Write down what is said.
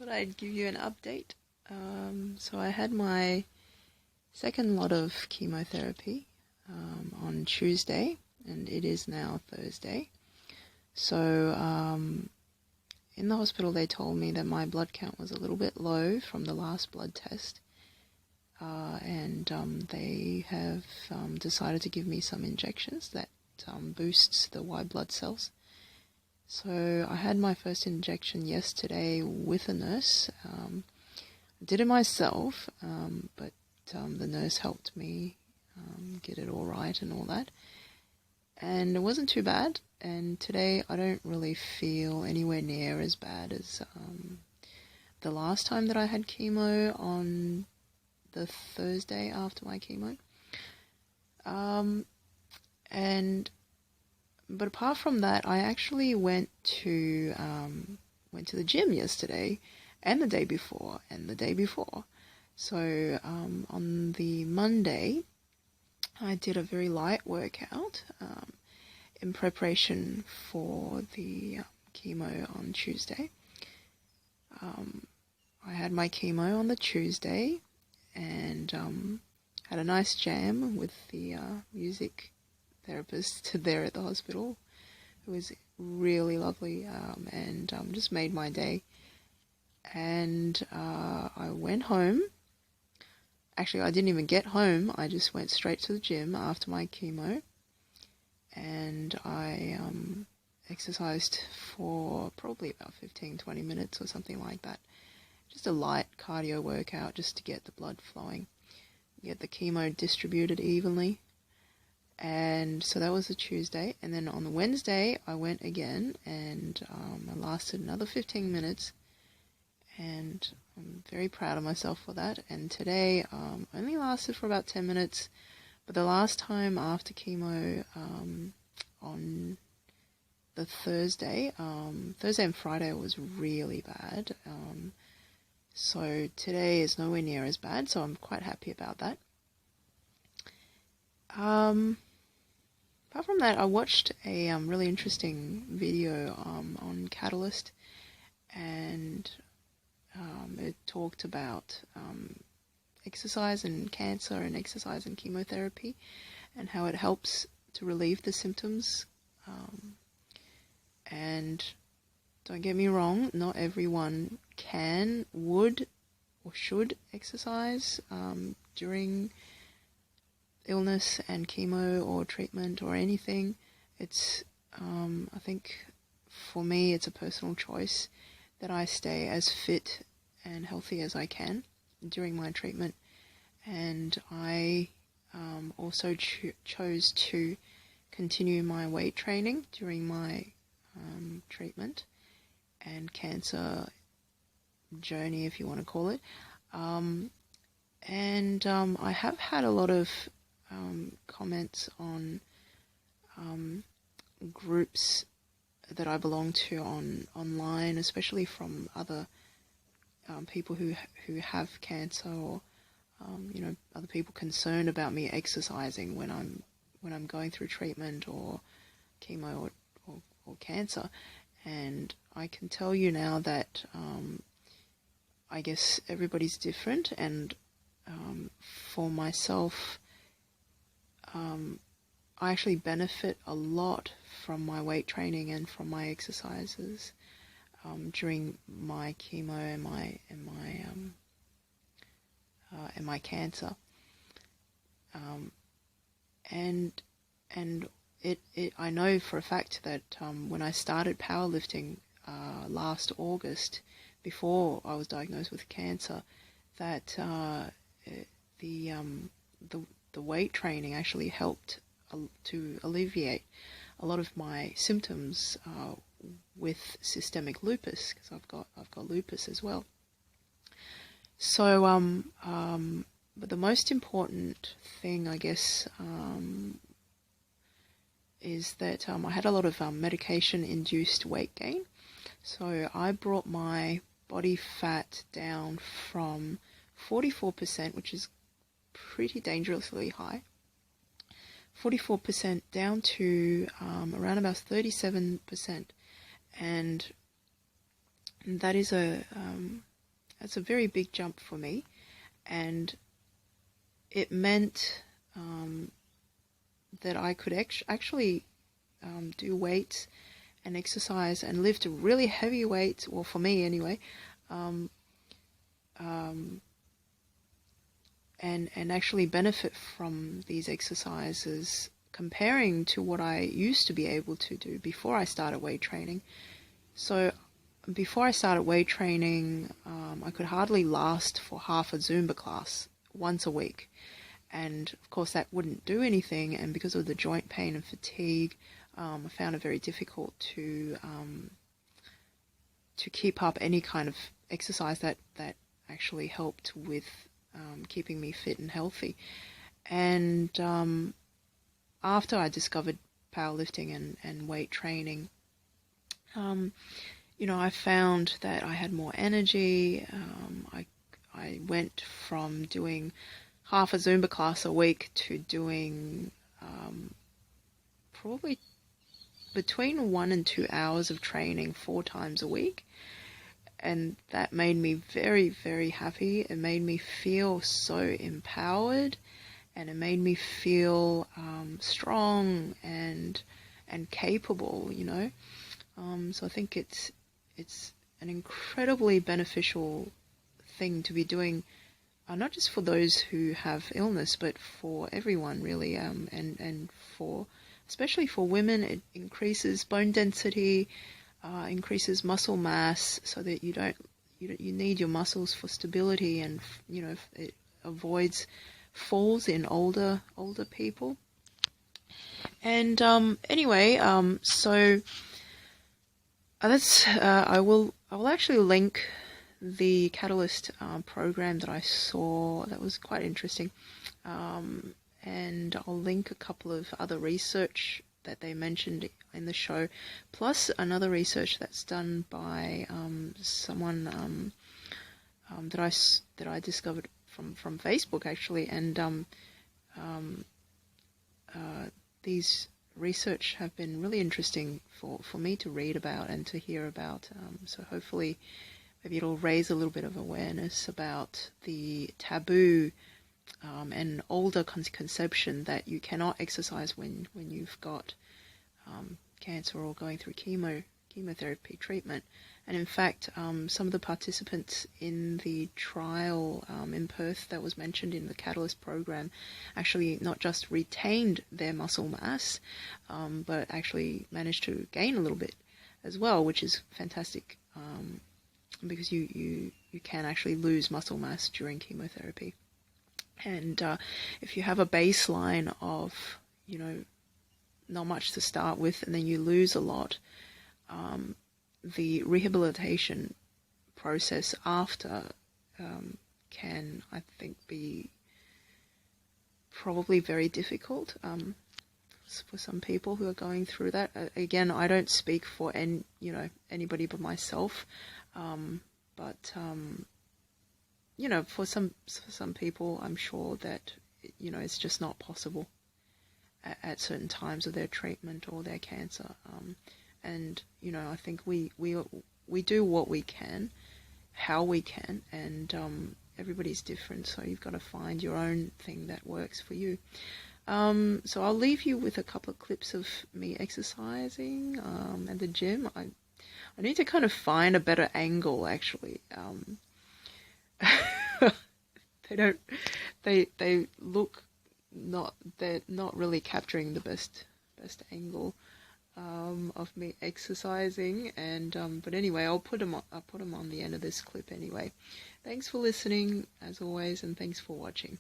thought I'd give you an update. So I had my second lot of chemotherapy on Tuesday, and it is now Thursday. So in the hospital they told me that my blood count was a little bit low from the last blood test, and they have decided to give me some injections that boosts the white blood cells. So I had my first injection yesterday with a nurse. I did it myself, but the nurse helped me get it all right and all that. And it wasn't too bad. And today I don't really feel anywhere near as bad as the last time that I had chemo on the Thursday after my chemo. But apart from that, I actually went to the gym yesterday, and the day before, and the day before. So on the Monday, I did a very light workout in preparation for the chemo on Tuesday. I had my chemo on the Tuesday, and had a nice jam with the music therapist there at the hospital. It was really lovely, and just made my day. And I went home. Actually, I didn't even get home. I just went straight to the gym after my chemo, and I exercised for probably about 15-20 minutes or something like that. Just a light cardio workout just to get the blood flowing, get the chemo distributed evenly. And so that was the Tuesday. And then on the Wednesday, I went again, and I lasted another 15 minutes. And I'm very proud of myself for that. And today, only lasted for about 10 minutes. But the last time after chemo, on the Thursday and Friday was really bad. So today is nowhere near as bad, so I'm quite happy about that. Apart from that, I watched a really interesting video on Catalyst, and it talked about exercise and cancer and exercise and chemotherapy and how it helps to relieve the symptoms. And don't get me wrong, not everyone can, would, or should exercise during illness and chemo or treatment or anything. It's I think for me it's a personal choice that I stay as fit and healthy as I can during my treatment, and I also chose to continue my weight training during my treatment and cancer journey, if you want to call it. And I have had a lot of comments on groups that I belong to online, especially from other people who have cancer, or other people concerned about me exercising when I'm going through treatment or chemo or cancer. And I can tell you now that I guess everybody's different, and for myself, I actually benefit a lot from my weight training and from my exercises during my chemo and my cancer. And I know for a fact that when I started powerlifting last August, before I was diagnosed with cancer, that the weight training actually helped to alleviate a lot of my symptoms with systemic lupus, because I've got lupus as well. So but the most important thing, I guess, is that I had a lot of medication-induced weight gain. So I brought my body fat down from 44%, which is pretty dangerously high, 44% down to around about 37%. And that is a That's a very big jump for me, and it meant that I could actually do weights and exercise and lift really heavy weights, well, for me anyway, um, um, and actually benefit from these exercises comparing to what I used to be able to do before I started weight training. So before I started weight training, I could hardly last for half a Zumba class once a week. And of course that wouldn't do anything, and because of the joint pain and fatigue, I found it very difficult to keep up any kind of exercise that actually helped with keeping me fit and healthy. And after I discovered powerlifting and weight training, I found that I had more energy. I went from doing half a Zumba class a week to doing probably between 1 and 2 hours of training 4 times a week. And that made me very, very happy. It made me feel so empowered, and it made me feel strong and capable, So I think it's an incredibly beneficial thing to be doing, not just for those who have illness, but for everyone really, and for especially for women. It increases bone density, increases muscle mass, so that you need your muscles for stability, and it avoids falls in older people. And anyway, so that's I will actually link the Catalyst program that I saw. That was quite interesting, and I'll link a couple of other research that they mentioned in the show, plus another research that's done by someone that I discovered from Facebook actually, and these research have been really interesting for me to read about and to hear about. So hopefully, maybe it'll raise a little bit of awareness about the taboo and older conception that you cannot exercise when you've got cancer or going through chemotherapy treatment. And in fact, some of the participants in the trial in Perth that was mentioned in the Catalyst program actually not just retained their muscle mass, but actually managed to gain a little bit as well, which is fantastic, because you can actually lose muscle mass during chemotherapy. And if you have a baseline of, not much to start with, and then you lose a lot, the rehabilitation process after can, I think, be probably very difficult for some people who are going through that. Again, I don't speak for anybody but myself, but for some people, I'm sure that it's just not possible at certain times of their treatment or their cancer. And I think we do what we can, how we can, and everybody's different, so you've got to find your own thing that works for you. So I'll leave you with a couple of clips of me exercising at the gym. I need to kind of find a better angle, actually. They look they're not really capturing the best angle of me exercising, and but anyway, I'll put them on the end of this clip anyway. Thanks for listening as always, and thanks for watching.